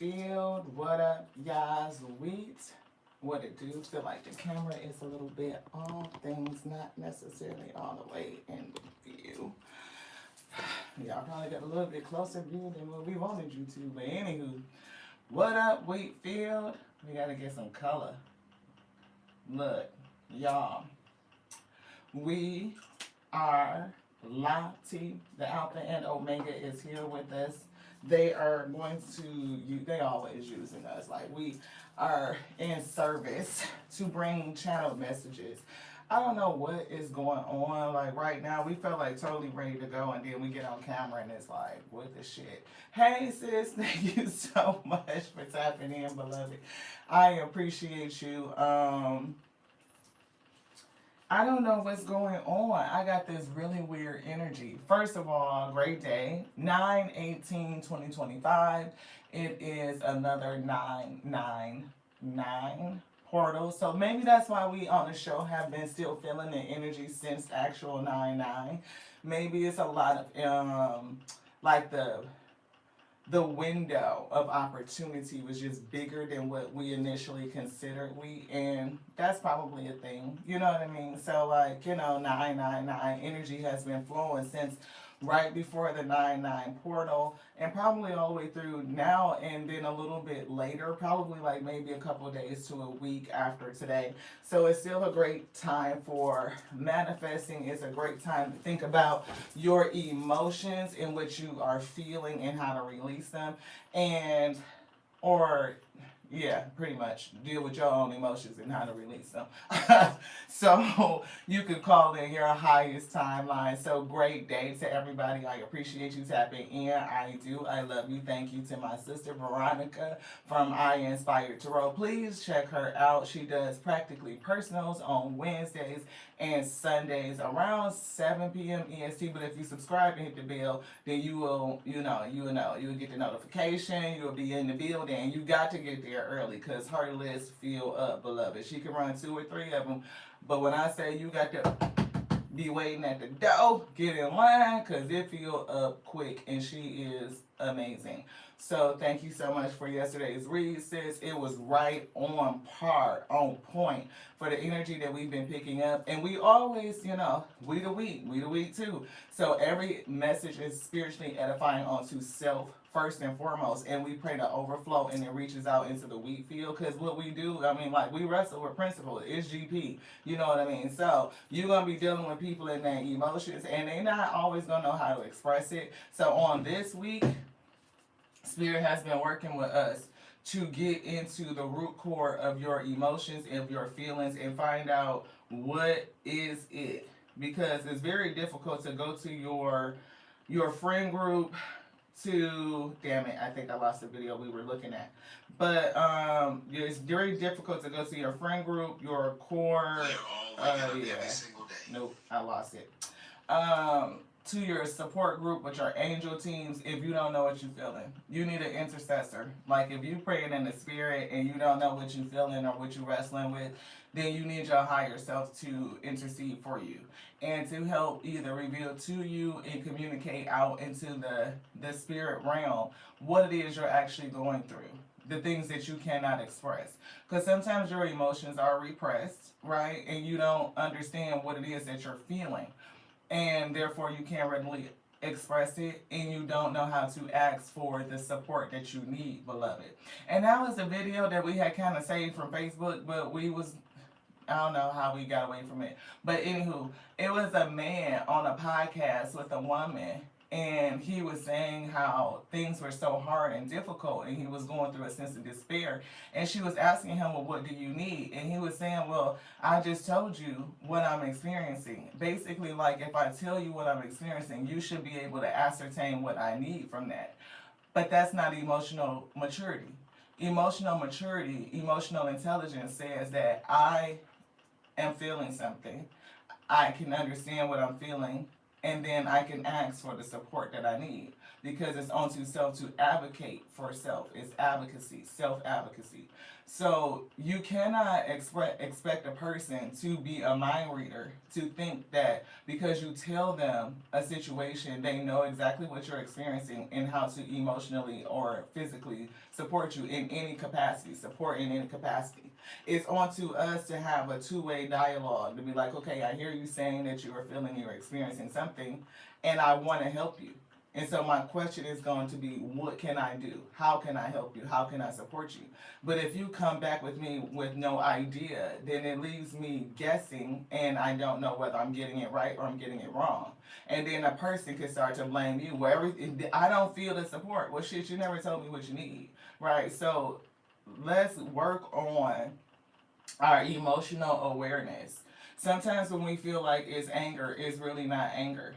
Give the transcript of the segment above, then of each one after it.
Field, what up, y'all's wheat? What it do? Feel like the camera is a little bit off. Things not necessarily all the way in view. Y'all probably got a little bit closer view than what we wanted you to. But anywho, what up, Wheatfield? We gotta get some color. Look, y'all. We are Lati. The Alpha and Omega is here with us. They are going to they always using us. Like we are in service to bring channel messages. I don't know what is going on. Like right now, we felt like totally ready to go, and then we get on camera, and it's like, what the shit? Hey sis, thank you so much for tapping in, beloved. I appreciate you. I don't know what's going on. I got this really weird energy. First of all, great day. 9/18/2025. It is another 999 portal. So maybe that's why we on the show have been still feeling the energy since actual 9/9. Maybe it's a lot of like the window of opportunity was just bigger than what we initially considered and that's probably a thing, you know what I mean? So like, 999 energy has been flowing since right before the 9/9 portal and probably all the way through now, and then a little bit later, probably like maybe a couple of days to a week after today. So it's still a great time for manifesting. It's a great time to think about your emotions and what you are feeling and how to release them, and or yeah, pretty much deal with your own emotions and how to release them. So you could call in your highest timeline. So great day to everybody. I appreciate you tapping in. I do. I love you. Thank you to my sister Veronica from I Inspired Tarot. Please check her out. She does practically personals on Wednesdays and Sundays around 7 p.m. EST. But if you subscribe and hit the bell, then you will get the notification. You'll be in the building. You got to get there early because her list fill up, beloved. She can run 2 or 3 of them. But when I say you got to be waiting at the door, get in line because it fill up quick and she is amazing. So thank you so much for yesterday's read, sis. It was right on par, on point for the energy that we've been picking up. And we always, we the week too. So every message is spiritually edifying onto self first and foremost, and we pray to overflow and it reaches out into the wheat field, because what we do, I mean, like we wrestle with principle. It's GP, you know what I mean? So you're gonna be dealing with people in their emotions and they're not always gonna know how to express it. So on this week, Spirit has been working with us to get into the root core of your emotions, of your feelings, and find out what is it. Because it's very difficult to go to your friend group damn it, I think I lost the video we were looking at. But it's very difficult to go to your friend group, your core. Yeah. Nope, I lost it. To your support group with your angel teams if you don't know what you're feeling. You need an intercessor. Like if you praying in the spirit and you don't know what you're feeling or what you're wrestling with, then you need your higher self to intercede for you and to help either reveal to you and communicate out into the spirit realm what it is you're actually going through, the things that you cannot express. Because sometimes your emotions are repressed, right? And you don't understand what it is that you're feeling. And therefore you can't readily express it, and you don't know how to ask for the support that you need, beloved. And that was a video that we had kind of saved from Facebook, but I don't know how we got away from it. But anywho, it was a man on a podcast with a woman, and he was saying how things were so hard and difficult, and he was going through a sense of despair. And she was asking him, well, what do you need? And he was saying, well, I just told you what I'm experiencing. Basically, like, if I tell you what I'm experiencing, you should be able to ascertain what I need from that. But that's not emotional maturity. Emotional maturity, emotional intelligence says that I am feeling something. I can understand what I'm feeling, and then I can ask for the support that I need. because it's onto self to advocate for self. It's advocacy, self advocacy. So you cannot expect a person to be a mind reader to think that because you tell them a situation, they know exactly what you're experiencing and how to emotionally or physically support you in any capacity, support in any capacity. It's on to us to have a two-way dialogue to be like, okay, I hear you saying that you are feeling you're experiencing something, and I want to help you. And so my question is going to be, what can I do? How can I help you? How can I support you? But if you come back with me with no idea, then it leaves me guessing, and I don't know whether I'm getting it right or I'm getting it wrong. And then a person can start to blame you. Well, I don't feel the support. Well, shit, you never told me what you need, right? So let's work on our emotional awareness. Sometimes when we feel like it's anger, it's really not anger.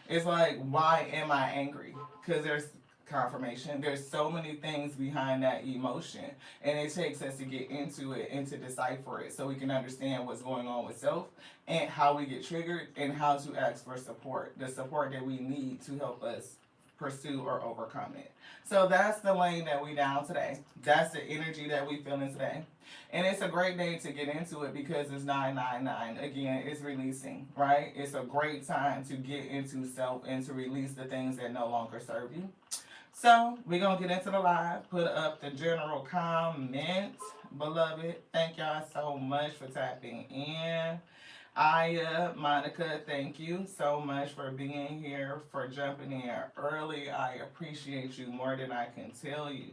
It's like, why am I angry? Because there's confirmation. There's so many things behind that emotion. And it takes us to get into it and to decipher it so we can understand what's going on with self and how we get triggered and how to ask for support. The support that we need to help us pursue or overcome it. So that's the lane that we down today. That's the energy that we feeling today. And it's a great day to get into it because it's 999. Again, it's releasing, right? It's a great time to get into self and to release the things that no longer serve you. So we're going to get into the live. Put up the general comment, beloved. Thank y'all so much for tapping in. Aya, Monica, thank you so much for being here, for jumping in early. I appreciate you more than I can tell you,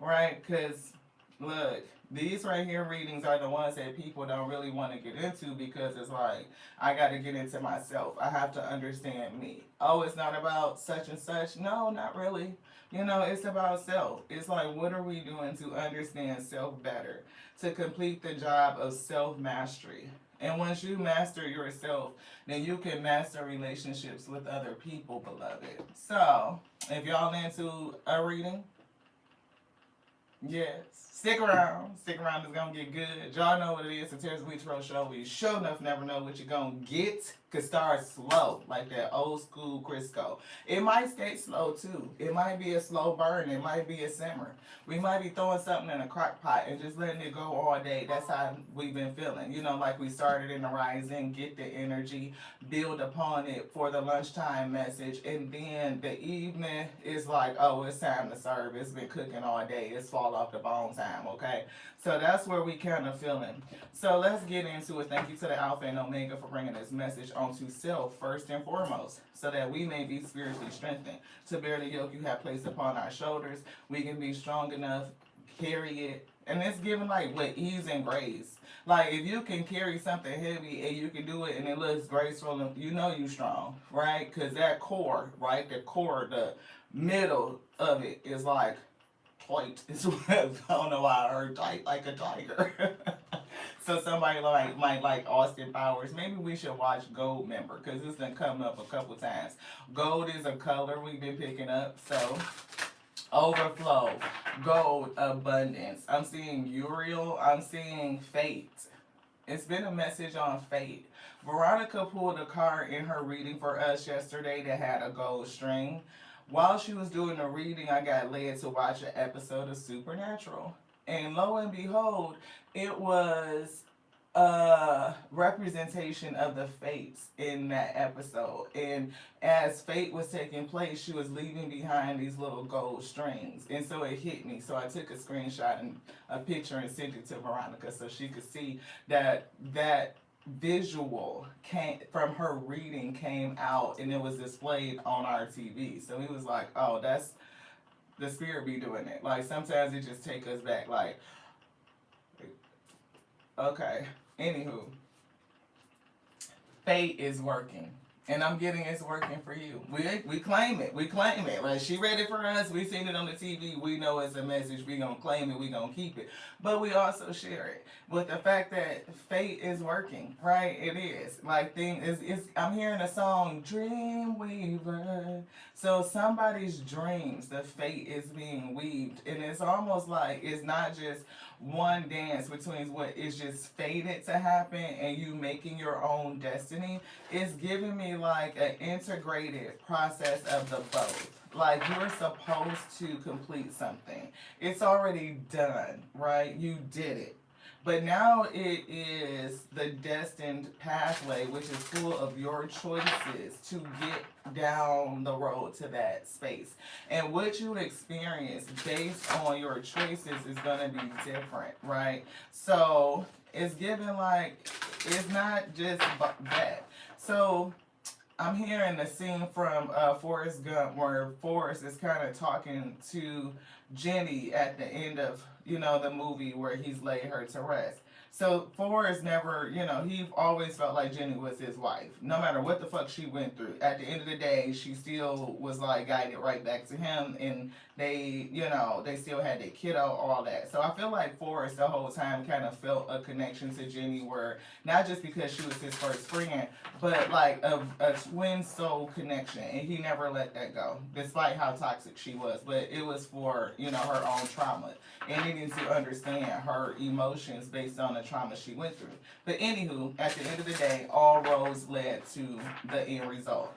right? Because, look, these right here readings are the ones that people don't really want to get into because it's like, I got to get into myself. I have to understand me. Oh, it's not about such and such. No, not really. You know, it's about self. It's like, what are we doing to understand self better? To complete the job of self-mastery. And once you master yourself, then you can master relationships with other people, beloved. So, if y'all into a reading, yes, stick around. Stick around, it's gonna get good. Y'all know what it is. The Terrence Wheatrow Show. We sure enough never know what you're gonna get. Could start slow, like that old school Crisco. It might stay slow too. It might be a slow burn. It might be a simmer. We might be throwing something in a crock pot and just letting it go all day. That's how we've been feeling. You know, like we started in the rising, get the energy, build upon it for the lunchtime message, and then the evening is like, oh, it's time to serve. It's been cooking all day. It's fall off the bone time, okay? So that's where we kind of feeling. So let's get into it. Thank you to the Alpha and Omega for bringing this message onto self first and foremost, so that we may be spiritually strengthened to bear the yoke you have placed upon our shoulders. We can be strong enough, carry it, and it's given like with ease and grace. Like if you can carry something heavy and you can do it and it looks graceful, and you know you strong, right? Because that core, right, the core, the middle of it is like tight. I don't know why I heard tight like a tiger. So somebody might like Austin Powers. Maybe we should watch Goldmember because this done come up a couple times. Gold is a color we've been picking up. So overflow, gold, abundance. I'm seeing Uriel. I'm seeing fate. It's been a message on fate. Veronica pulled a card in her reading for us yesterday that had a gold string. While she was doing the reading, I got led to watch an episode of Supernatural. And lo and behold, it was a representation of the fates in that episode. And as fate was taking place, she was leaving behind these little gold strings. And so it hit me. So I took a screenshot and a picture and sent it to Veronica so she could see that visual came from her reading, came out and it was displayed on our TV. So he was like, oh, that's the spirit be doing it. Like sometimes it just take us back like, okay, anywho, fate is working. And I'm getting it's working for you. We claim it. We claim it. Like she read it for us. We seen it on the TV. We know it's a message. We gonna claim it. We gonna keep it. But we also share it with the fact that fate is working. Right? It is. Like I'm hearing a song, Dreamweaver. So somebody's dreams, the fate is being weaved. And it's almost like it's not just one dance between what is just fated to happen and you making your own destiny. It's giving me like an integrated process of the both. Like you're supposed to complete something. It's already done, right? You did it. But now it is the destined pathway, which is full of your choices to get down the road to that space. And what you experience based on your choices is going to be different, right? So it's given like, it's not just that. So I'm hearing the scene from Forrest Gump where Forrest is kind of talking to Jenny at the end of, the movie where he's laid her to rest. So Forrest never, he always felt like Jenny was his wife. No matter what the fuck she went through. At the end of the day, she still was like guided right back to him, and they still had their kiddo, all that. So I feel like Forrest the whole time kind of felt a connection to Jenny where not just because she was his first friend, but like a twin soul connection, and he never let that go, despite how toxic she was. But it was for her own trauma and needing to understand her emotions based on the trauma she went through. But anywho, at the end of the day, all roads led to the end result.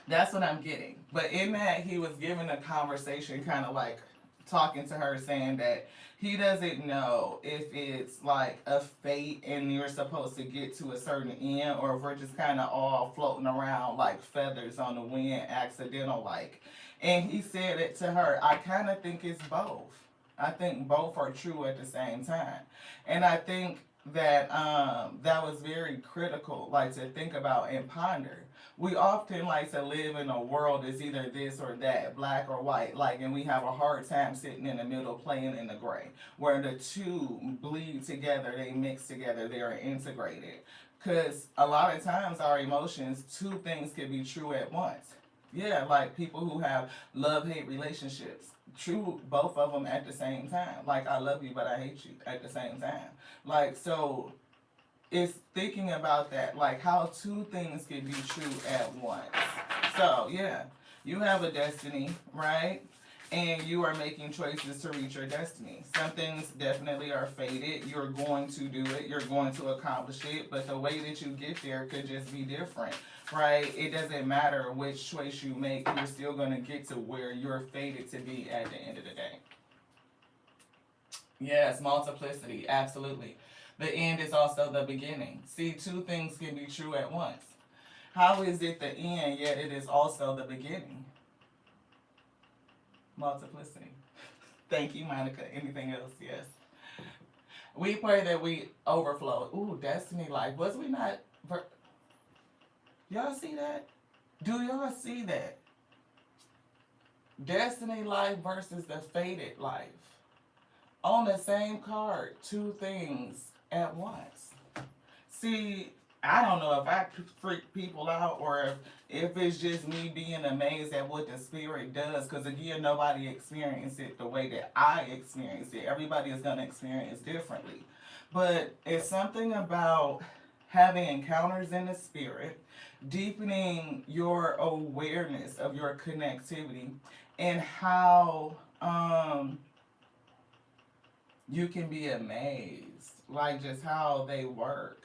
That's what I'm getting. But in that, he was giving a conversation, kind of like talking to her, saying that he doesn't know if it's like a fate and you're supposed to get to a certain end, or if we're just kind of all floating around like feathers on the wind, accidental like. And he said it to her. I kind of think it's both. I think both are true at the same time. And I think that that was very critical, like to think about and ponder. We often like to live in a world that's either this or that, black or white, like, and we have a hard time sitting in the middle, playing in the gray, where the two bleed together, they mix together, they are integrated. Because a lot of times our emotions, two things can be true at once. Yeah, like people who have love-hate relationships, true, both of them at the same time. Like, I love you, but I hate you at the same time. Like, so it's thinking about that, like how two things can be true at once. So, yeah, you have a destiny, right? And you are making choices to reach your destiny. Some things definitely are fated. You're going to do it. You're going to accomplish it. But the way that you get there could just be different, right? It doesn't matter which choice you make. You're still going to get to where you're fated to be at the end of the day. Yes, multiplicity. Absolutely. The end is also the beginning. See, two things can be true at once. How is it the end, yet it is also the beginning? Multiplicity. Thank you, Monica. Anything else? Yes. We pray that we overflow. Ooh, destiny life. Was we not? Y'all see that? Do y'all see that? Destiny life versus the fated life. On the same card, two things at once. See, I don't know if I freak people out or if it's just me being amazed at what the spirit does. Because again, nobody experienced it the way that I experienced it. Everybody is going to experience differently. But it's something about having encounters in the spirit, deepening your awareness of your connectivity, and how you can be amazed, like just how they work.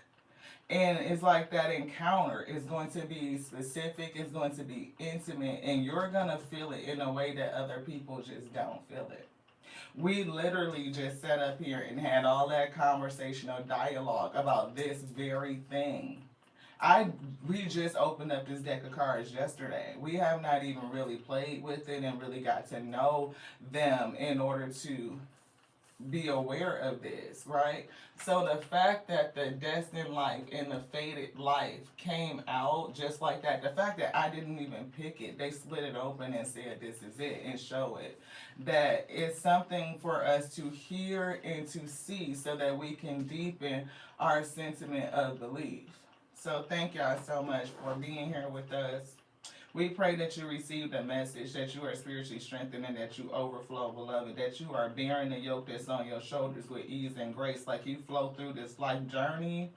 And it's like that encounter is going to be specific, it's going to be intimate, and you're going to feel it in a way that other people just don't feel it. We literally just sat up here and had all that conversational dialogue about this very thing. We just opened up this deck of cards yesterday. We have not even really played with it and really got to know them in order to be aware of this, right? So the fact that the destined life and the fated life came out just like that, the fact that I didn't even pick it, they split it open and said this is it and show it, that it's something for us to hear and to see so that we can deepen our sentiment of belief. So thank y'all so much for being here with us. We pray that you receive the message, that you are spiritually strengthened, and that you overflow, beloved, that you are bearing the yoke that's on your shoulders with ease and grace, like you flow through this life journey,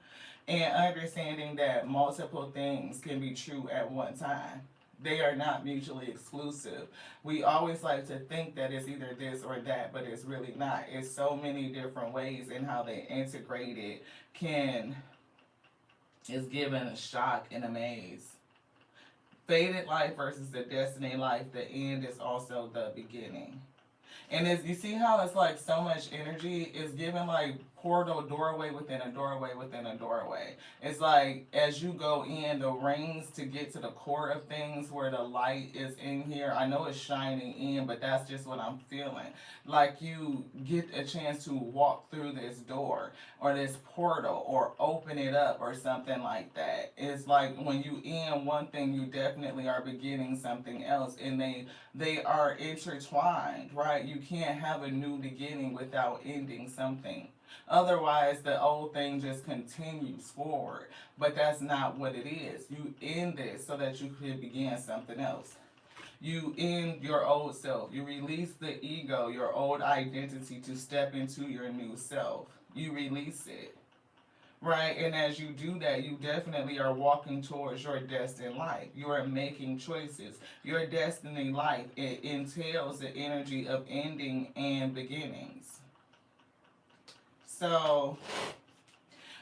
and understanding that multiple things can be true at one time. They are not mutually exclusive. We always like to think that it's either this or that, but it's really not. It's so many different ways in how they integrated can is given a shock and amaze. Fated life versus the destiny life, the end is also the beginning. And as you see how it's like so much energy is given like portal doorway within a doorway within a doorway. It's like as you go in the rings to get to the core of things where the light is in here. I know it's shining in, but that's just what I'm feeling. Like you get a chance to walk through this door or this portal or open it up or something like that. It's like when you end one thing, you definitely are beginning something else, and they are intertwined, right? You can't have a new beginning without ending something. Otherwise, the old thing just continues forward. But that's not what it is. You end this so that you could begin something else. You end your old self. You release the ego, your old identity, to step into your new self. You release it. Right, and as you do that, you definitely are walking towards your destined life. You are making choices. Your destiny life, it entails the energy of ending and beginnings. So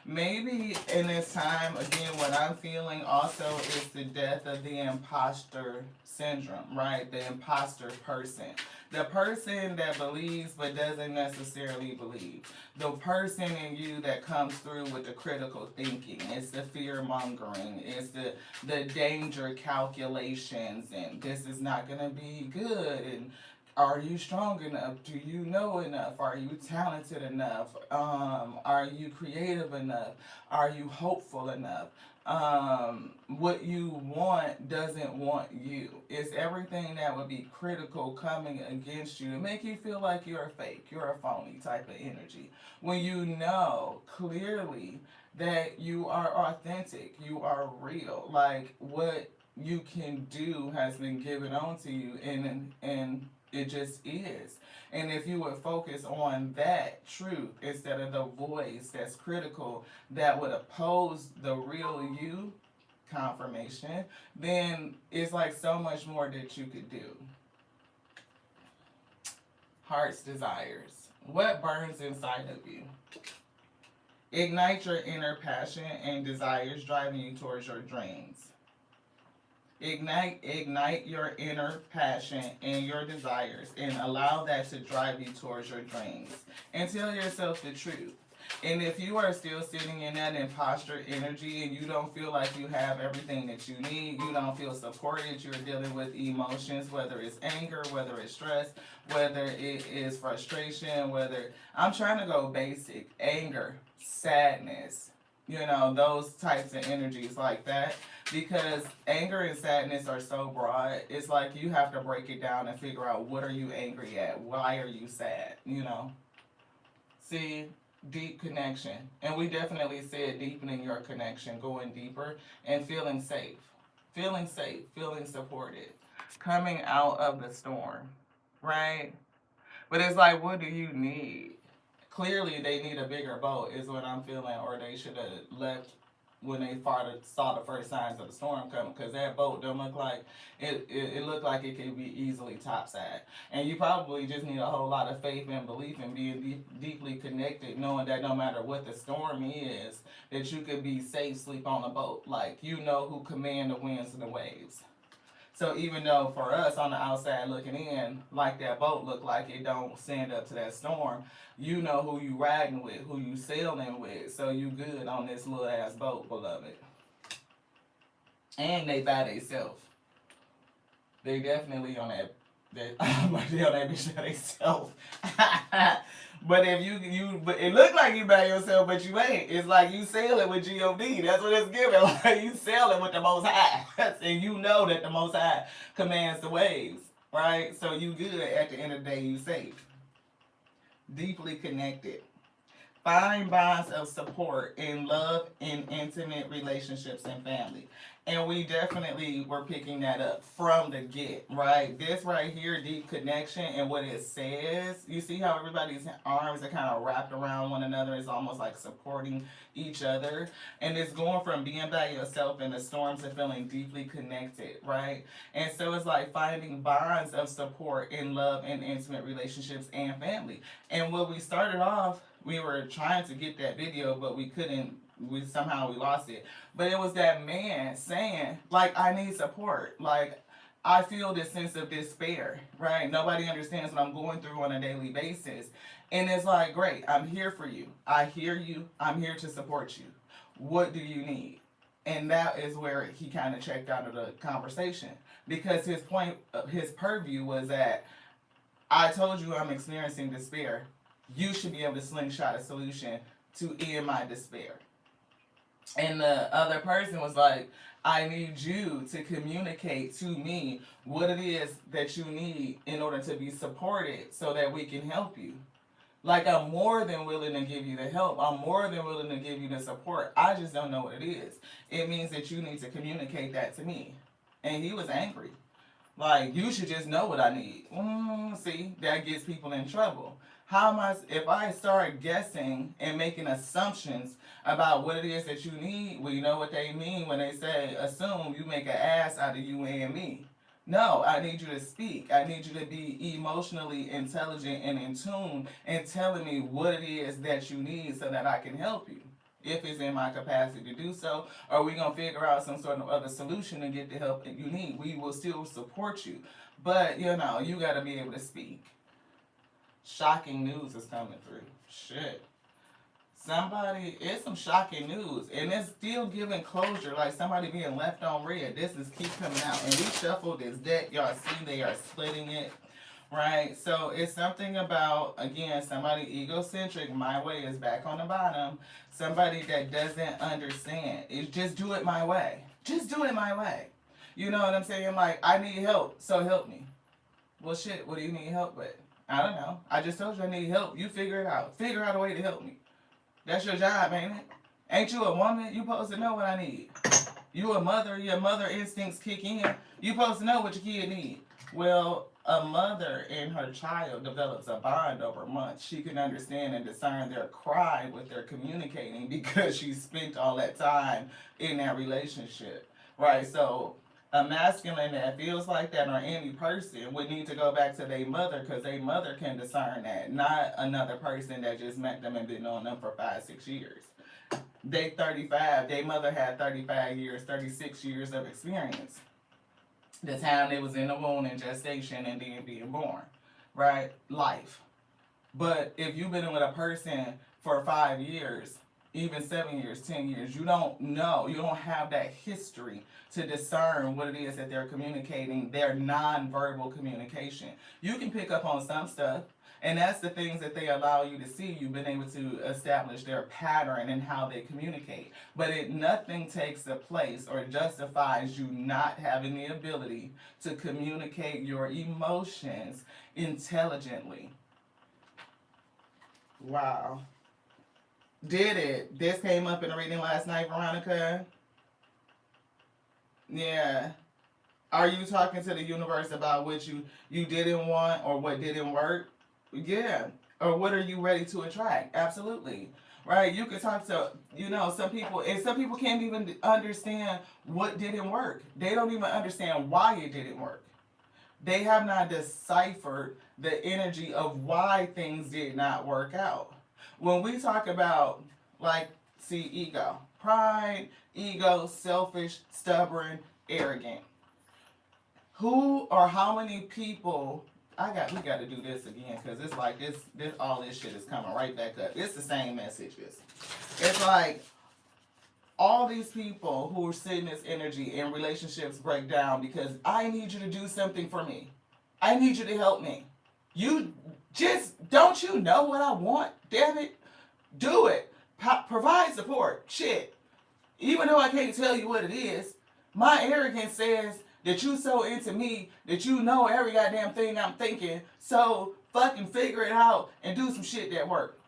maybe in this time, again, what I'm feeling also is the death of the imposter syndrome, right? The imposter person. The person that believes but doesn't necessarily believe. The person in you that comes through with the critical thinking. It's the fear mongering. It's the danger calculations. And this is not going to be good. And are you strong enough? Do you know enough? Are you talented enough? Are you creative enough? Are you hopeful enough? What you want doesn't want you. It's everything that would be critical coming against you to make you feel like you're a fake, you're a phony type of energy. When you know clearly that you are authentic, you are real, like what you can do has been given on to you, and it just is. And if you would focus on that truth instead of the voice that's critical that would oppose the real you confirmation, then it's like so much more that you could do. Heart's desires. What burns inside of you? Ignite your inner passion and desires driving you towards your dreams. Ignite your inner passion and your desires and allow that to drive you towards your dreams. And tell yourself the truth. And if you are still sitting in that imposter energy and you don't feel like you have everything that you need, you don't feel supported, you're dealing with emotions, whether it's anger, whether it's stress, whether it is frustration, whether I'm trying to go basic, anger, sadness, those types of energies like that, because anger and sadness are so broad. It's like you have to break it down and figure out, what are you angry at, why are you sad. See, deep connection, and we definitely said deepening your connection, going deeper and feeling safe, feeling supported, coming out of the storm, right? But it's like, what do you need? Clearly they need a bigger boat is what I'm feeling, or they should have left when they saw the first signs of the storm coming, because that boat don't look like it looked like it could be easily topside. And you probably just need a whole lot of faith and belief and being deeply connected, knowing that no matter what the storm is, that you could be safe, sleep on a boat, like you know who command the winds and the waves. So even though for us on the outside looking in, like that boat look like it don't stand up to that storm, you know who you riding with, who you sailing with, so you good on this little ass boat, beloved. And they by themselves. They definitely on that. They on that bitch by themselves. But if but it look like you by yourself, but you ain't. It's like you sailing with God. That's what it's giving. Like you sailing with the Most High, and you know that the Most High commands the waves, right? So you good. At the end of the day, you safe, deeply connected. Find bonds of support in love, in intimate relationships, and family. And we definitely were picking that up from the get, right? This right here, deep connection, and what it says. You see how everybody's arms are kind of wrapped around one another. It's almost like supporting each other. And it's going from being by yourself in the storms to feeling deeply connected, right? And so it's like finding bonds of support in love and intimate relationships and family. And when we started off, we were trying to get that video, but we couldn't we somehow we lost it. But it was that man saying, like, I need support. Like, I feel this sense of despair, right? Nobody understands what I'm going through on a daily basis. And it's like, great, I'm here for you. I hear you. I'm here to support you. What do you need? And that is where he kind of checked out of the conversation, because his point, his purview was that I told you I'm experiencing despair. You should be able to slingshot a solution to end my despair. And the other person was like, I need you to communicate to me what it is that you need in order to be supported so that we can help you. Like, I'm more than willing to give you the help. I'm more than willing to give you the support. I just don't know what it is. It means that you need to communicate that to me. And he was angry. Like, you should just know what I need. See, that gets people in trouble. How am I, if I start guessing and making assumptions about what it is that you need, well, you know what they mean when they say assume, you make an ass out of you and me. No, I need you to speak. I need you to be emotionally intelligent and in tune and telling me what it is that you need so that I can help you. If it's in my capacity to do so, or we gonna figure out some sort of other solution and get the help that you need. We will still support you. But you know, you gotta be able to speak. Shocking news is coming through. Shit. Somebody, it's some shocking news, and it's still giving closure, like somebody being left on red. This is keep coming out, and we shuffled this deck. Y'all see they are splitting it, right? So it's something about, again, somebody egocentric. My way is back on the bottom. Somebody that doesn't understand. It's just do it my way. Just do it my way. You know what I'm saying? Like, I need help, so help me. Well, shit, what do you need help with? I don't know. I just told you I need help. You figure it out. Figure out a way to help me. That's your job, ain't it? Ain't you a woman? You supposed to know what I need. You a mother, your mother instincts kick in. You supposed to know what your kid need. Well, a mother and her child develops a bond over months. She can understand and discern their cry, what they're communicating, because she spent all that time in that relationship. Right? So a masculine that feels like that, or any person, would need to go back to their mother, because their mother can discern that, not another person that just met them and been on them for 5-6 years. They 35, their mother had 35 years, 36 years of experience. The time they was in the womb and gestation and then being born, right? Life. But if you've been with a person for 5 years, even 7 years, 10 years, you don't know, you don't have that history to discern what it is that they're communicating, their non-verbal communication. You can pick up on some stuff, and that's the things that they allow you to see. You've been able to establish their pattern and how they communicate. But nothing takes the place or justifies you not having the ability to communicate your emotions intelligently. Wow. Did it? This came up in a reading last night, Veronica. Yeah. Are you talking to the universe about what you didn't want or what didn't work? Yeah. Or what are you ready to attract? Absolutely. Right? You could talk to, some people, and some people can't even understand what didn't work. They don't even understand why it didn't work. They have not deciphered the energy of why things did not work out. When we talk about, like, see, ego, pride, ego, selfish, stubborn, arrogant. Who or how many people, we got to do this again, because it's like this, all this shit is coming right back up. It's the same messages. It's like all these people who are sitting this energy and relationships break down because I need you to do something for me. I need you to help me. You just, don't you know what I want? Damn it. Do it. Provide support. Shit. Even though I can't tell you what it is, my arrogance says that you so into me that you know every goddamn thing I'm thinking, so fucking figure it out and do some shit that work.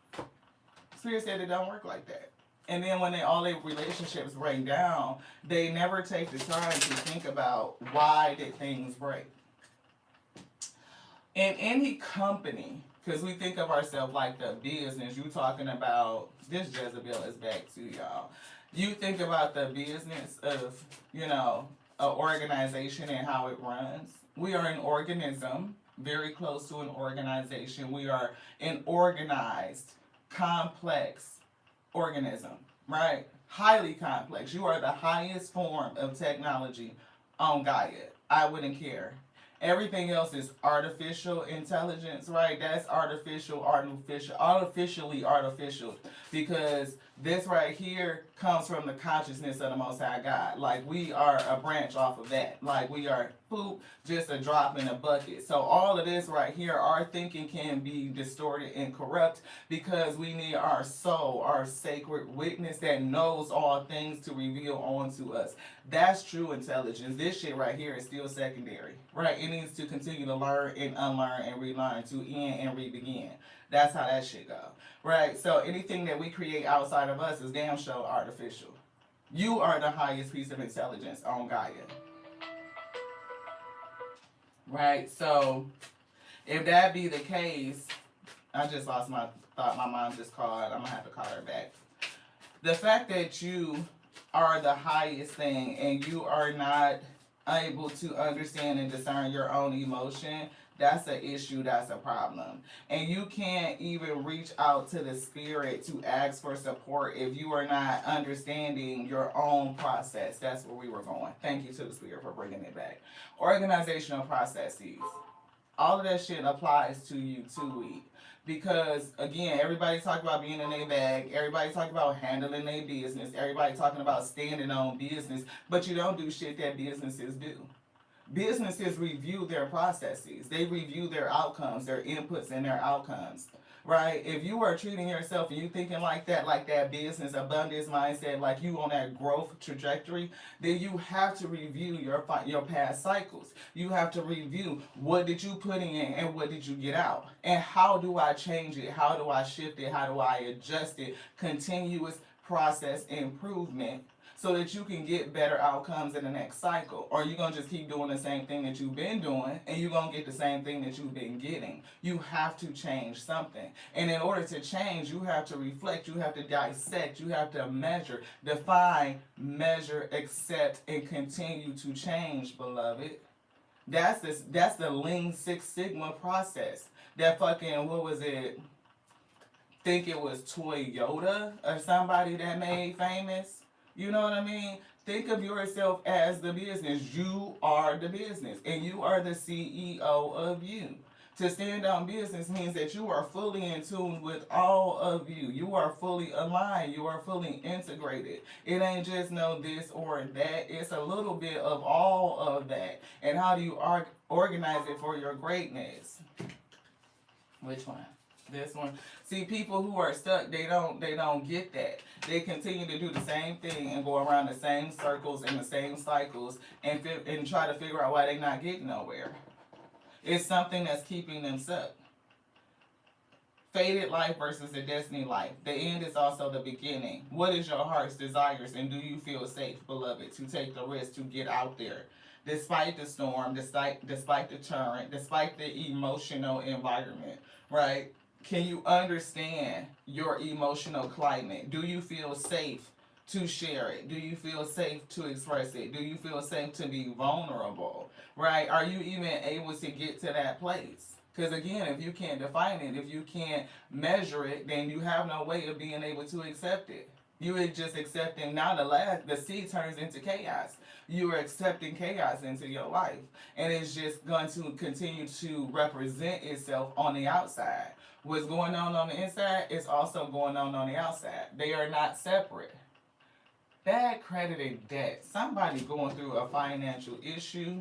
Spirit said it don't work like that. And then when all their relationships break down, they never take the time to think about why did things break. In any company, because we think of ourselves like the business, you talking about, this Jezebel is back to y'all. You think about the business of, an organization and how it runs. We are an organism, very close to an organization. We are an organized, complex organism, right? highly complex. You are the highest form of technology on Gaia. I wouldn't care. Everything else is artificial intelligence, right? That's artificially artificial. Because this right here comes from the consciousness of the Most High God. Like we are a branch off of that. Like we are poop, just a drop in a bucket. So all of this right here, our thinking can be distorted and corrupt because we need our soul, our sacred witness that knows all things to reveal onto us. That's true intelligence. This shit right here is still secondary, right? It needs to continue to learn and unlearn and relearn to end and re-begin. That's how that shit go, right? So anything that we create outside of us is damn sure artificial. You are the highest piece of intelligence on Gaia, right? So if that be the case, I just lost my thought. My mom just called. I'm gonna have to call her back. The fact that you are the highest thing and you are not able to understand and discern your own emotion, that's an issue, that's a problem. And you can't even reach out to the spirit to ask for support if you are not understanding your own process. That's where we were going. Thank you to the spirit for bringing it back. Organizational processes. All of that shit applies to you too, week. Because again, everybody talking about being in their bag, everybody talking about handling their business, everybody talking about standing on business, but you don't do shit that businesses do. Businesses review their processes. They review their outcomes, their inputs and their outcomes. Right? If you are treating yourself and you thinking like that business abundance mindset, like you on that growth trajectory, then you have to review your past cycles. You have to review what did you put in and what did you get out, and how do I change it? How do I shift it? How do I adjust it? Continuous process improvement, so that you can get better outcomes in the next cycle. Or you're going to just keep doing the same thing that you've been doing and you're going to get the same thing that you've been getting. You have to change something. And in order to change, you have to reflect, you have to dissect, you have to measure, define, measure, accept, and continue to change, beloved. That's the Lean Six Sigma process. That fucking, what was it? Think it was Toyota or somebody that made famous. You know what I mean? Think of yourself as the business. You are the business, and you are the CEO of you. To stand on business means that you are fully in tune with all of you. You are fully aligned. You are fully integrated. It ain't just no this or that. It's a little bit of all of that. And how do you organize it for your greatness? Which one? This one. See, people who are stuck, they don't get that. They continue to do the same thing and go around the same circles and the same cycles and try to figure out why they're not getting nowhere. It's something that's keeping them stuck. Fated life versus the destiny life. The end is also the beginning. What is your heart's desires, and do you feel safe, beloved, to take the risk to get out there? Despite the storm, despite the current, despite the emotional environment, right? Can you understand your emotional climate? Do you feel safe to share it? Do you feel safe to express it? Do you feel safe to be vulnerable? Right? Are you even able to get to that place? Because again, if you can't define it, if you can't measure it, then you have no way of being able to accept it. You are just accepting, now the sea turns into chaos. You are accepting chaos into your life. And it's just going to continue to represent itself on the outside. What's going on the inside is also going on the outside. They are not separate. Bad credit and debt. Somebody going through a financial issue.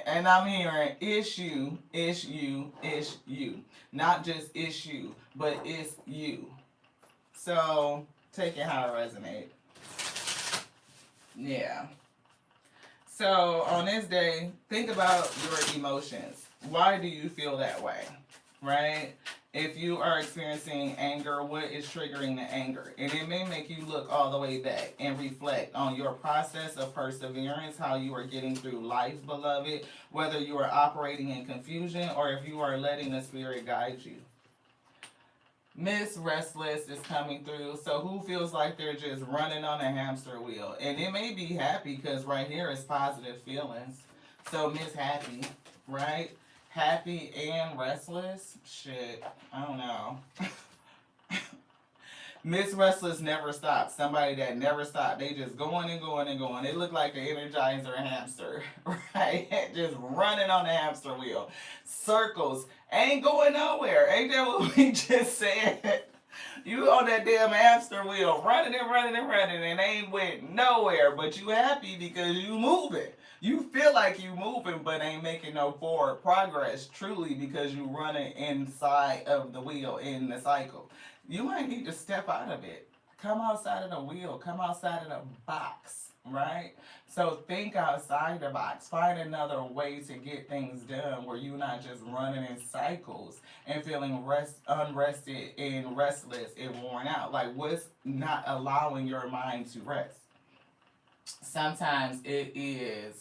And I'm hearing issue. Not just issue, but it's you. So, take it how it resonates. Yeah. So, on this day, think about your emotions. Why do you feel that way? Right? If you are experiencing anger, what is triggering the anger? And it may make you look all the way back and reflect on your process of perseverance, how you are getting through life, beloved, whether you are operating in confusion or if you are letting the spirit guide you. Miss Restless is coming through. So who feels like they're just running on a hamster wheel? And it may be happy because right here is positive feelings. So Miss Happy, right? Happy and restless? Shit, I don't know. Miss Restless never stops. Somebody that never stops. They just going and going and going. They look like the Energizer hamster, right? Just running on the hamster wheel. Circles. Ain't going nowhere. Ain't that what we just said? You on that damn hamster wheel, running and running and running, and ain't went nowhere. But you happy because you moving. You feel like you moving, but ain't making no forward progress. Truly, because you running inside of the wheel in the cycle. You might need to step out of it. Come outside of the wheel. Come outside of the box, right? So think outside the box. Find another way to get things done where you're not just running in cycles and feeling unrested and restless and worn out. Like, what's not allowing your mind to rest? Sometimes it is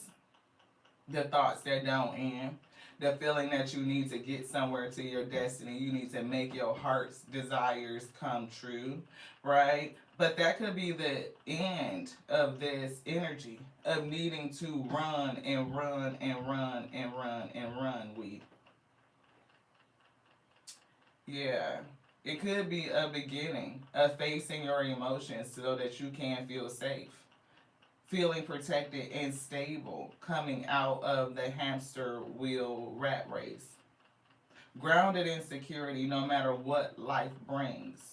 the thoughts that don't end, the feeling that you need to get somewhere to your destiny, you need to make your heart's desires come true, right? But that could be the end of this energy of needing to run and run and run and run and run. Yeah. It could be a beginning of facing your emotions so that you can feel safe, feeling protected and stable, coming out of the hamster wheel rat race. Grounded in security no matter what life brings.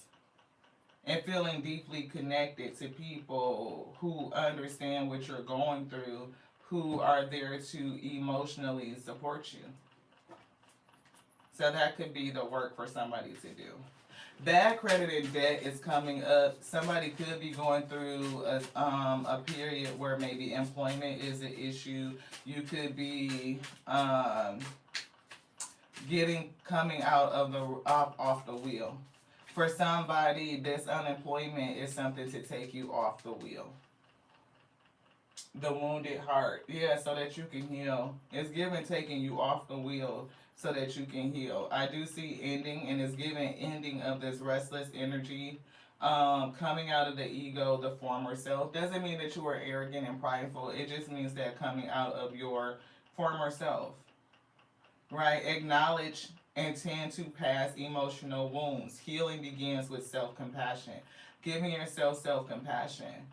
And feeling deeply connected to people who understand what you're going through, who are there to emotionally support you. So that could be the work for somebody to do. Bad credit and debt is coming up. Somebody could be going through a period where maybe employment is an issue. You could be coming out of the off the wheel. For somebody, this unemployment is something to take you off the wheel. The wounded heart, yeah, so that you can heal. It's given taking you off the wheel so that you can heal. I do see ending, and it's giving ending of this restless energy, coming out of the ego, the former self. Doesn't mean that you are arrogant and prideful. It just means that coming out of your former self, right? Acknowledge and tend to past emotional wounds. Healing begins with self-compassion. Giving yourself self-compassion.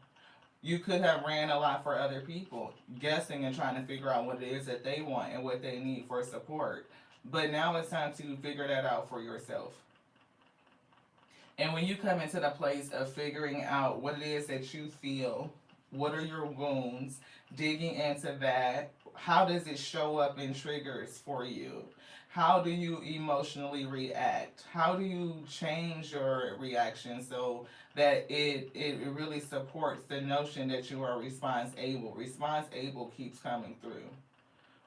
You could have ran a lot for other people, guessing and trying to figure out what it is that they want and what they need for support. But now it's time to figure that out for yourself. And when you come into the place of figuring out what it is that you feel, what are your wounds, digging into that, how does it show up in triggers for you? How do you emotionally react? How do you change your reaction so that it really supports the notion that you are response able? Response able keeps coming through.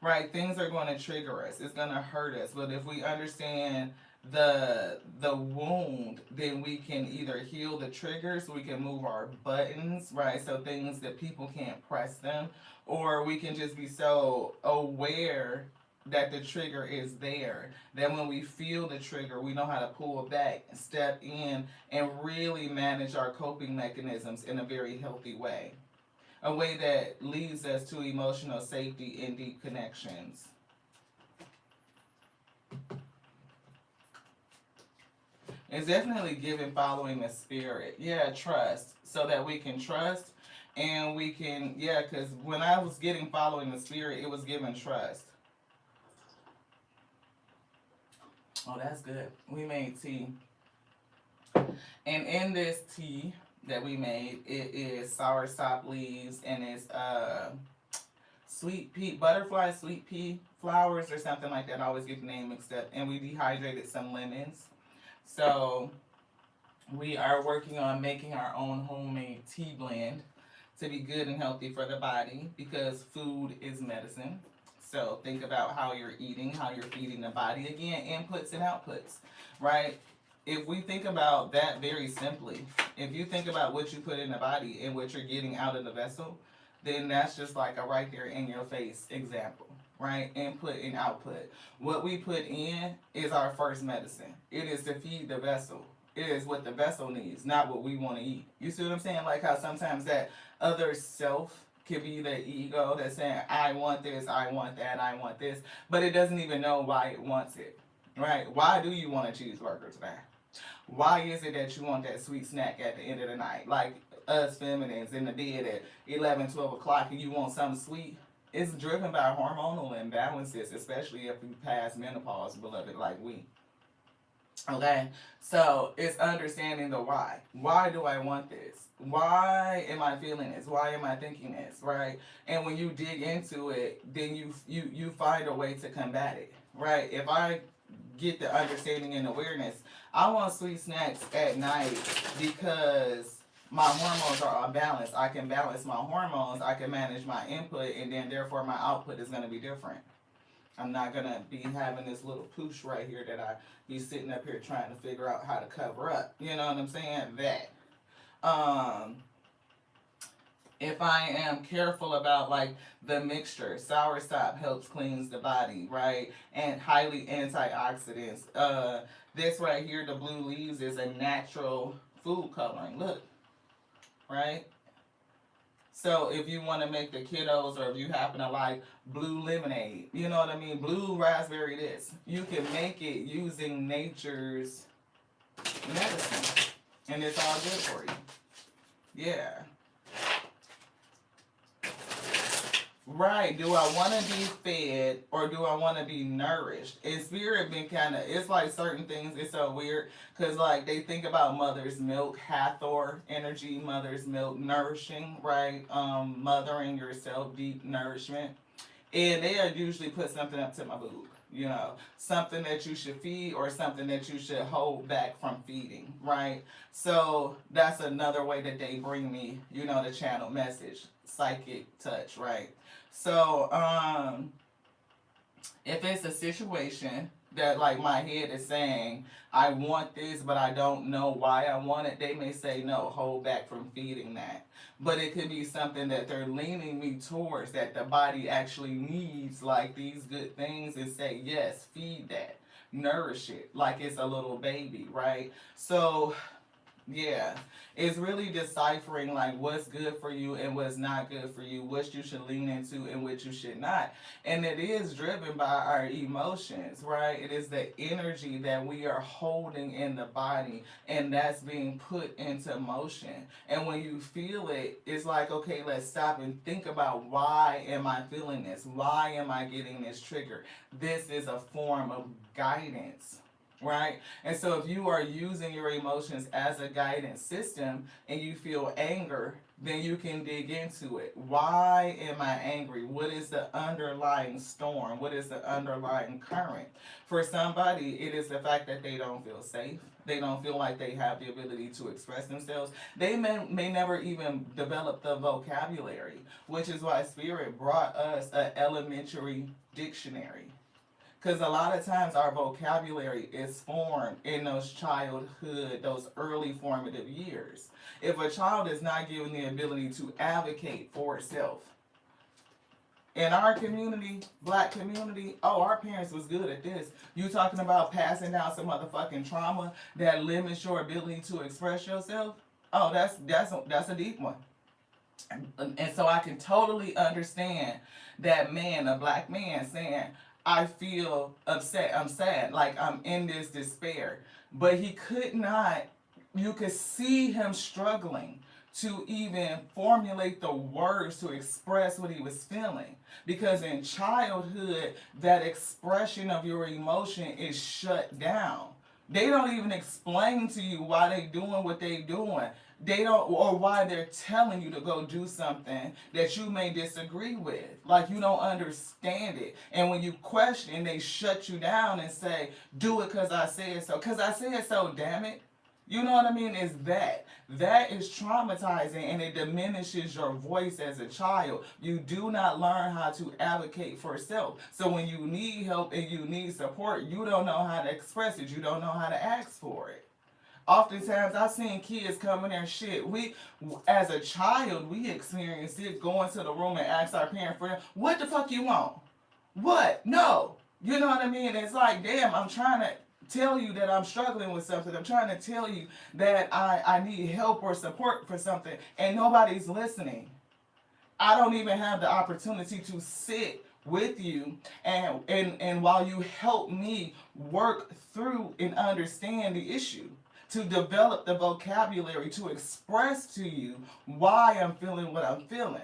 Right? Things are going to trigger us. It's going to hurt us. But if we understand the wound, then we can either heal the triggers, we can move our buttons, right? So things that people can't press them, or we can just be so aware that the trigger is there that when we feel the trigger, we know how to pull back, step in, and really manage our coping mechanisms in a very healthy way. A way that leads us to emotional safety and deep connections. It's definitely giving following the spirit. Yeah, trust. So that we can trust and we can, yeah, because when I was getting following the spirit, it was giving trust. Oh, that's good. We made tea. And in this tea that we made, it is soursop leaves and it's sweet pea, butterfly sweet pea flowers or something like that. I always get the name mixed up. And we dehydrated some lemons. So we are working on making our own homemade tea blend to be good and healthy for the body because food is medicine. So think about how you're eating, how you're feeding the body. Again, inputs and outputs, right? If we think about that very simply, if you think about what you put in the body and what you're getting out of the vessel, then that's just like a right there in your face example, right? Input and output. What we put in is our first medicine. It is to feed the vessel. It is what the vessel needs, not what we want to eat. You see what I'm saying? Like how sometimes that other self could be the ego that's saying, I want this, I want that, I want this, but it doesn't even know why it wants it, right? Why do you want a cheeseburger today? Why is it that you want that sweet snack at the end of the night? Like us feminines in the bed at 11, 12 o'clock and you want something sweet? It's driven by hormonal imbalances, especially if you pass menopause, beloved, like we. Okay, so it's understanding the why. Why do I want this? Why am I feeling this? Why am I thinking this? Right? And when you dig into it, then you find a way to combat it. Right? If I get the understanding and awareness, I want sweet snacks at night because my hormones are unbalanced. I can balance my hormones. I can manage my input, and then therefore my output is going to be different. I'm not gonna be having this little poosh right here that I be sitting up here trying to figure out how to cover up. You know what I'm saying? That. Um, if I am careful about like the mixture, soursop helps cleanse the body, right? And highly antioxidants. This right here, the blue leaves, is a natural food coloring. Look, right? So if you want to make the kiddos, or if you happen to like blue lemonade, you know what I mean? Blue raspberry this. You can make it using nature's medicine. And it's all good for you. Yeah. Right. Do I want to be fed or do I want to be nourished? And spirit been kind of, it's like certain things, it's so weird because like they think about mother's milk, Hathor energy, mother's milk, nourishing, right? Mothering yourself, deep nourishment. And they usually put something up to my boob, you know, something that you should feed or something that you should hold back from feeding, right? So that's another way that they bring me, you know, the channel message, psychic touch, right? So, if it's a situation that like my head is saying, I want this, but I don't know why I want it, they may say, no, hold back from feeding that. But it could be something that they're leaning me towards that the body actually needs, like these good things, and say, yes, feed that, nourish it, like it's a little baby, right? So, yeah, it's really deciphering like what's good for you and what's not good for you, what you should lean into and what you should not. And it is driven by our emotions, right? It is the energy that we are holding in the body and that's being put into motion. And when you feel it, it's like, okay, let's stop and think about why am I feeling this? Why am I getting this trigger? This is a form of guidance, right? And so if you are using your emotions as a guidance system and you feel anger, then you can dig into it. Why am I angry? What is the underlying storm? What is the underlying current? For somebody, it is the fact that they don't feel safe. They don't feel like they have the ability to express themselves. They may never even develop the vocabulary, which is why Spirit brought us an elementary dictionary. Because a lot of times our vocabulary is formed in those childhood, those early formative years. If a child is not given the ability to advocate for itself, in our community, black community, oh, our parents was good at this. You talking about passing down some motherfucking trauma that limits your ability to express yourself? Oh, that's a deep one. And so I can totally understand that man, a black man, saying, I feel upset, I'm sad, like I'm in this despair. But he could not, you could see him struggling to even formulate the words to express what he was feeling. Because in childhood, that expression of your emotion is shut down. They don't even explain to you why they doing what they doing. They don't, or why they're telling you to go do something that you may disagree with. Like you don't understand it. And when you question, they shut you down and say, do it because I said so. Because I said so, damn it. You know what I mean? Is that. That is traumatizing and it diminishes your voice as a child. You do not learn how to advocate for self. So when you need help and you need support, you don't know how to express it. You don't know how to ask for it. Oftentimes, I've seen kids come in there and shit. We, as a child, we experienced it going to the room and ask our parent friend, what the fuck you want? What? No. You know what I mean? It's like, damn, I'm trying to tell you that I'm struggling with something. I'm trying to tell you that I need help or support for something, and nobody's listening. I don't even have the opportunity to sit with you, and while you help me work through and understand the issue, to develop the vocabulary to express to you why I'm feeling what I'm feeling.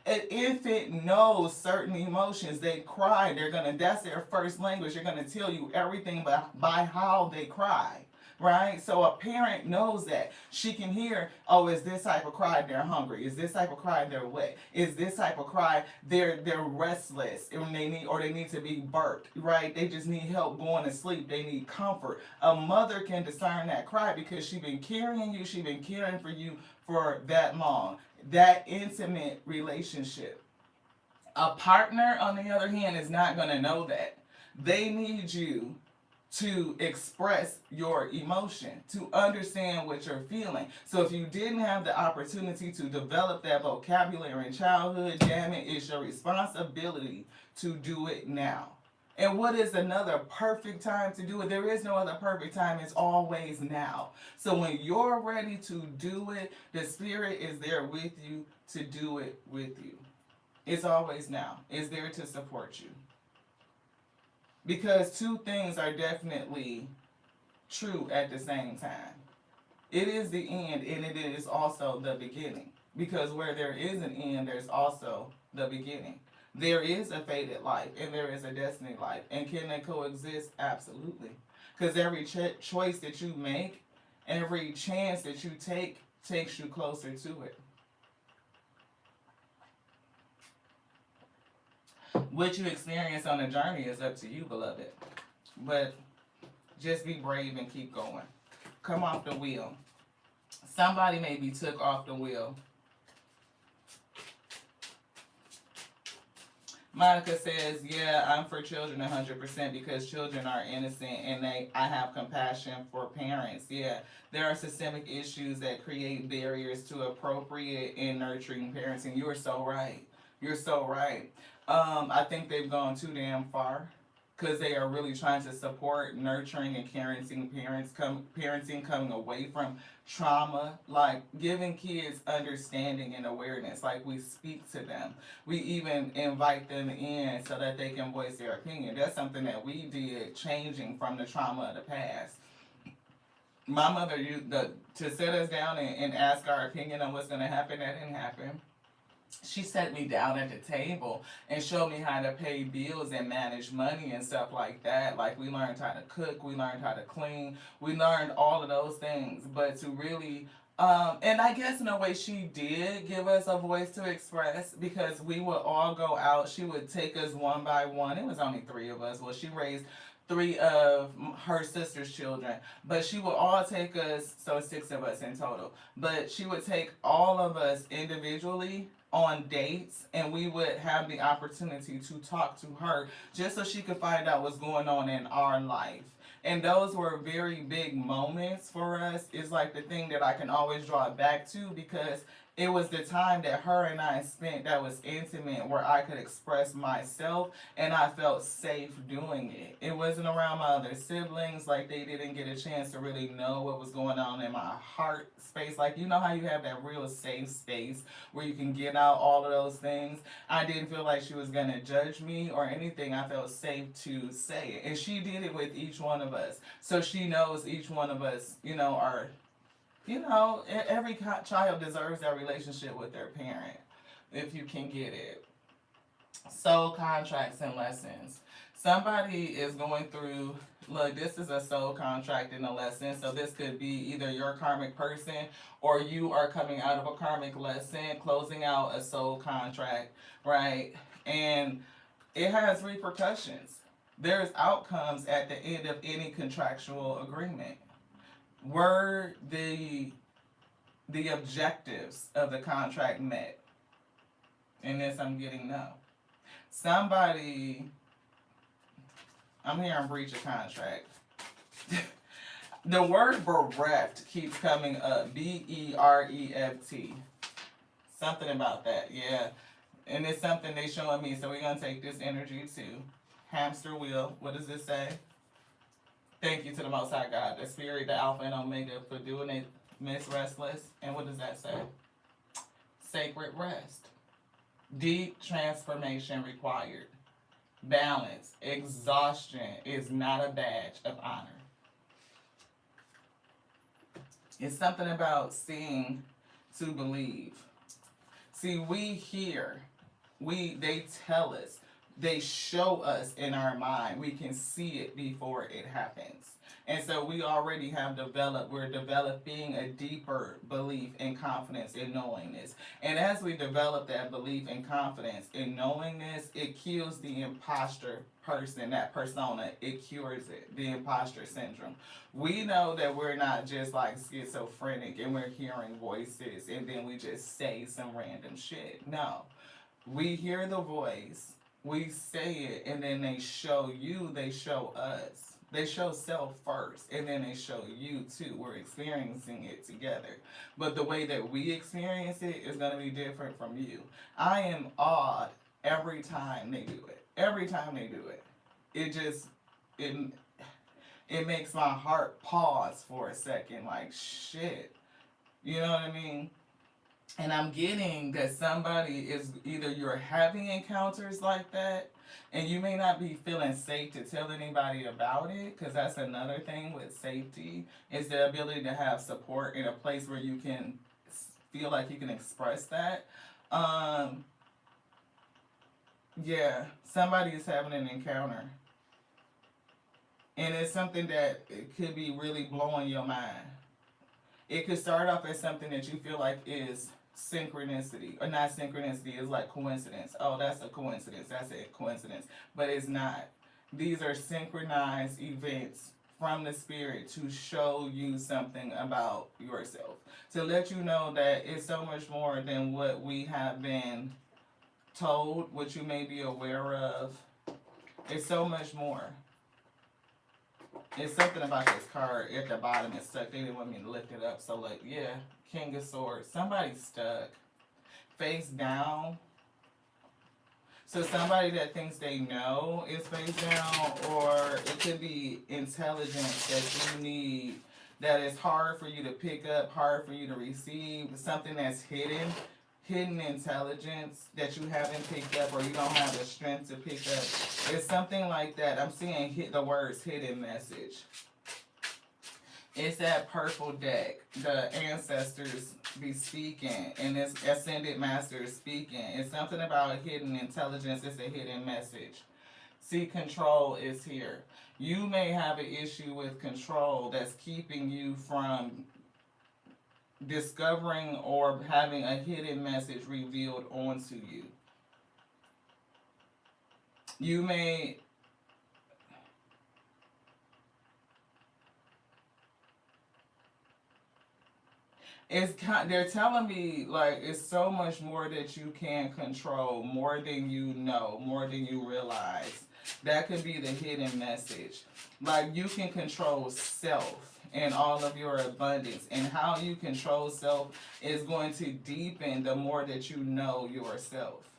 And if it knows certain emotions, they cry, that's their first language. They're gonna tell you everything by how they cry. Right? So a parent knows that. She can hear, oh, is this type of cry they're hungry? Is this type of cry they're wet? Is this type of cry they're restless and they need to be burped, right? They just need help going to sleep. They need comfort. A mother can discern that cry because she's been carrying you, she's been caring for you for that long. That intimate relationship. A partner, on the other hand, is not going to know that. They need you to express your emotion, to understand what you're feeling. So if you didn't have the opportunity to develop that vocabulary in childhood, damn it, it's your responsibility to do it now. And what is another perfect time to do it? There is no other perfect time. It's always now. So when you're ready to do it, the Spirit is there with you to do it with you. It's always now. It's there to support you. Because two things are definitely true at the same time. It is the end and it is also the beginning. Because where there is an end, there's also the beginning. There is a fated life and there is a destiny life. And can they coexist? Absolutely. Because every choice that you make, every chance that you take, takes you closer to it. What you experience on the journey is up to you, beloved. But just be brave and keep going. Come off the wheel. Somebody may be took off the wheel. Monica says, yeah, I'm for children 100% because children are innocent and I have compassion for parents. Yeah, there are systemic issues that create barriers to appropriate and nurturing parenting. You are so right. You're so right. I think they've gone too damn far because they are really trying to support nurturing and parenting coming away from trauma, like giving kids understanding and awareness, like we speak to them. We even invite them in so that they can voice their opinion. That's something that we did, changing from the trauma of the past. My mother used to sit us down and ask our opinion on what's going to happen. That didn't happen. She sat me down at the table and showed me how to pay bills and manage money and stuff like that. Like we learned how to cook, we learned how to clean, we learned all of those things. But to really, and I guess in a way she did give us a voice to express because we would all go out. She would take us one by one. It was only 3 of us. Well, she raised 3 of her sister's children, but she would all take us, so 6 of us in total. But she would take all of us individually on dates, and we would have the opportunity to talk to her just so she could find out what's going on in our life. And those were very big moments for us. It's like the thing that I can always draw it back to because it was the time that her and I spent that was intimate where I could express myself and I felt safe doing it. It wasn't around my other siblings, like they didn't get a chance to really know what was going on in my heart space. Like, you know how you have that real safe space where you can get out all of those things? I didn't feel like she was going to judge me or anything. I felt safe to say it. And she did it with each one of us. So she knows each one of us, are... every child deserves that relationship with their parent, if you can get it. Soul contracts and lessons. Somebody is going through, look, this is a soul contract and a lesson, so this could be either your karmic person or you are coming out of a karmic lesson, closing out a soul contract, right? And it has repercussions. There's outcomes at the end of any contractual agreement. Were the objectives of the contract met? And this I'm getting no. I'm hearing breach of contract. The word bereft keeps coming up. B-E-R-E-F-T. Something about that, yeah. And it's something they showing me, so we're going to take this energy too. Hamster wheel, what does this say? Thank you to the Most High God, the Spirit, the Alpha and Omega, for doing it, Miss Restless. And what does that say? Sacred rest. Deep transformation required. balance, exhaustion is not a badge of honor. It's something about seeing to believe. See, we hear, they tell us, they show us in our mind. We can see it before it happens. And so we already have developed, we're developing a deeper belief and confidence in knowing this. And as we develop that belief and confidence in knowing this, it kills the imposter person, that persona. It cures it, the imposter syndrome. We know that we're not just like schizophrenic and we're hearing voices and then we just say some random shit. No. We hear the voice, we say it, and then they show you, they show us. They show self first, and then they show you too. We're experiencing it together. But the way that we experience it is going to be different from you. I am awed every time they do it. Every time they do it. It just, it, it makes my heart pause for a second, like, shit. You know what I mean? And I'm getting that somebody is, either you're having encounters like that, and you may not be feeling safe to tell anybody about it, because that's another thing with safety, is the ability to have support in a place where you can feel like you can express that. Yeah, somebody is having an encounter. And it's something that it could be really blowing your mind. It could start off as something that you feel like is synchronicity, or not synchronicity, is like coincidence. Oh, that's a coincidence, that's a coincidence. But it's not. These are synchronized events from the spirit to show you something about yourself. To let you know that it's so much more than what we have been told, what you may be aware of. It's so much more. It's something about this card at the bottom. It's stuck. They didn't want me to lift it up. So, like, yeah, King of Swords. Somebody's stuck. Face down. So somebody that thinks they know is face down, or it could be intelligence that you need, that is hard for you to pick up, hard for you to receive, something that's hidden intelligence that you haven't picked up, or you don't have the strength to pick up. It's something like that. I'm seeing the words hidden message. It's that purple deck. The ancestors be speaking, and it's ascended masters speaking. It's something about hidden intelligence. It's a hidden message. See, control is here. You may have an issue with control that's keeping you from discovering or having a hidden message revealed onto you. You may they're telling me like it's so much more that you can control, more than you know, more than you realize. That could be the hidden message. Like you can control self and all of your abundance, and how you control self is going to deepen the more that you know yourself.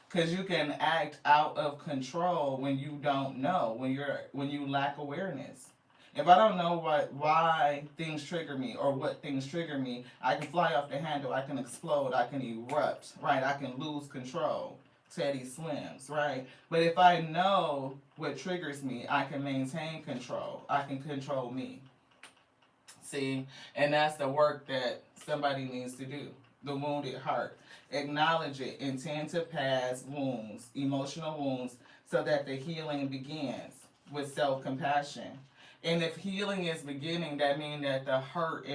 Because you can act out of control when you don't know, when you lack awareness. If I don't know why things trigger me or what things trigger me, I can fly off the handle, I can explode, I can erupt, right? I can lose control. Teddy Swims, right? But if I know what triggers me, I can maintain control. I can control me. See? And that's the work that somebody needs to do. The wounded heart. Acknowledge it. Intend to pass wounds, emotional wounds, so that the healing begins with self-compassion. And if healing is beginning, that means that the hurt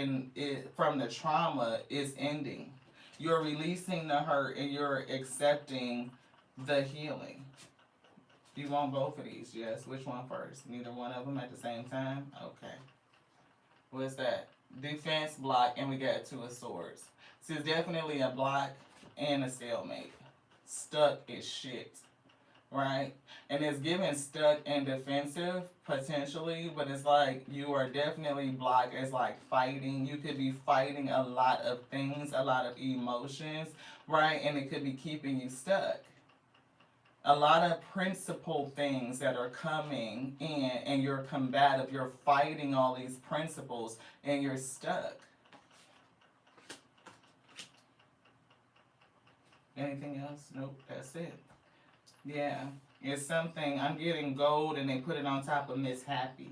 from the trauma is ending. You're releasing the hurt and you're accepting the healing. You want both of these? Yes. Which one first? Neither one of them at the same time? Okay. What's that? Defense, block, and we got Two of Swords. So it's definitely a block and a stalemate. Stuck is shit. Right? And it's given stuck and defensive, potentially, but it's like you are definitely blocked. It's like fighting. You could be fighting a lot of things, a lot of emotions, right? And it could be keeping you stuck. A lot of principle things that are coming in, and you're combative. You're fighting all these principles, and you're stuck. Anything else? Nope, that's it. Yeah. It's something, I'm getting gold and they put it on top of Miss Happy.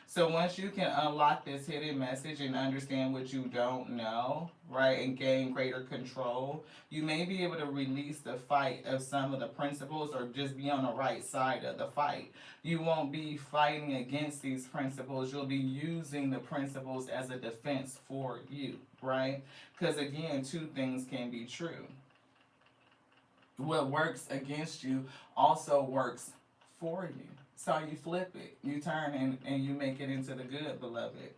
So once you can unlock this hidden message and understand what you don't know, right, and gain greater control, you may be able to release the fight of some of the principles or just be on the right side of the fight. You won't be fighting against these principles. You'll be using the principles as a defense for you, right? Because again, two things can be true. What works against you also works for you. So you flip it, you turn and you make it into the good, beloved.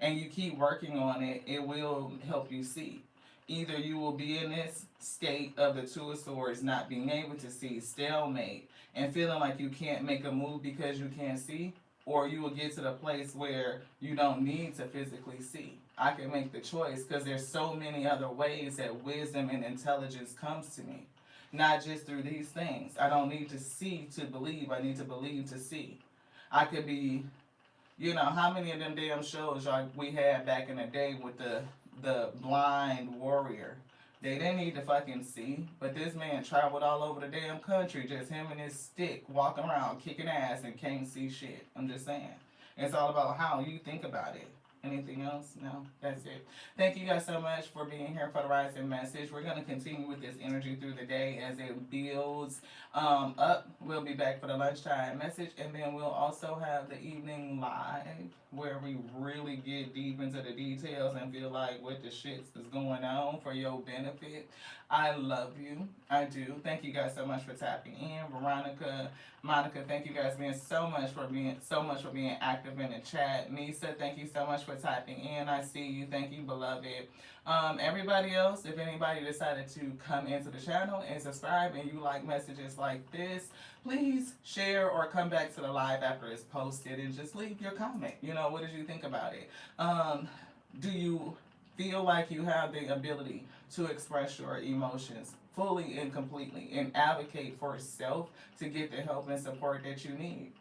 And you keep working on it, it will help you see. Either you will be in this state of the Two of Swords, not being able to see, stalemate, and feeling like you can't make a move because you can't see, or you will get to the place where you don't need to physically see. I can make the choice because there's so many other ways that wisdom and intelligence comes to me. Not just through these things. I don't need to see to believe. I need to believe to see. I could be, how many of them damn shows like we had back in the day with the blind warrior? They didn't need to fucking see, but this man traveled all over the damn country, just him and his stick, walking around, kicking ass, and can't see shit. I'm just saying. It's all about how you think about it. Anything else? No, that's it. Thank you guys so much for being here for the Rising Message. We're going to continue with this energy through the day as it builds up. We'll be back for the lunchtime message, and then we'll also have the evening live where we really get deep into the details and feel like what the shit is going on for your benefit. I love you. I do. Thank you guys so much for tapping in. Veronica, Monica, thank you guys so much for being active in the chat. Nisa, thank you so much for typing in. I see you. Thank you, beloved. Everybody else, if anybody decided to come into the channel and subscribe and you like messages like this, please share or come back to the live after it's posted and just leave your comment. What did you think about it? Do you feel like you have the ability to express your emotions fully and completely and advocate for yourself to get the help and support that you need?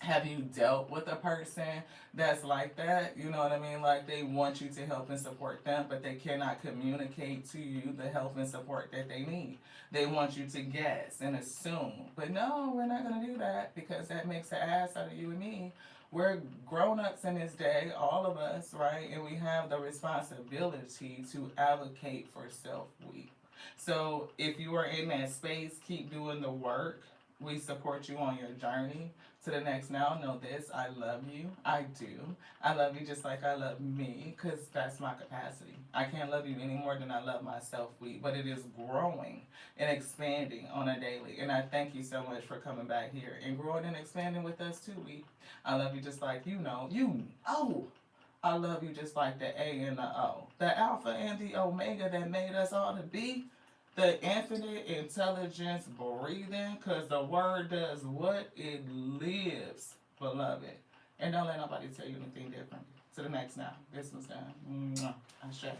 Have you dealt with a person that's like that? You know what I mean? Like they want you to help and support them, but they cannot communicate to you the help and support that they need. They want you to guess and assume. But no, we're not going to do that because that makes an ass out of you and me. We're grown-ups in this day, all of us, right? And we have the responsibility to advocate for self-we. So if you are in that space, keep doing the work. We support you on your journey to the next now. Know this, I love you. I do. I love you just like I love me because that's my capacity. I can't love you any more than I love myself, but it is growing and expanding on a daily. And I thank you so much for coming back here and growing and expanding with us too, I love you just like I love you just like the A and the O. The Alpha and the Omega that made us all to be. The infinite intelligence breathing, because the word does what? It lives, beloved. And don't let nobody tell you anything different. To the next now. This was done. Ashe.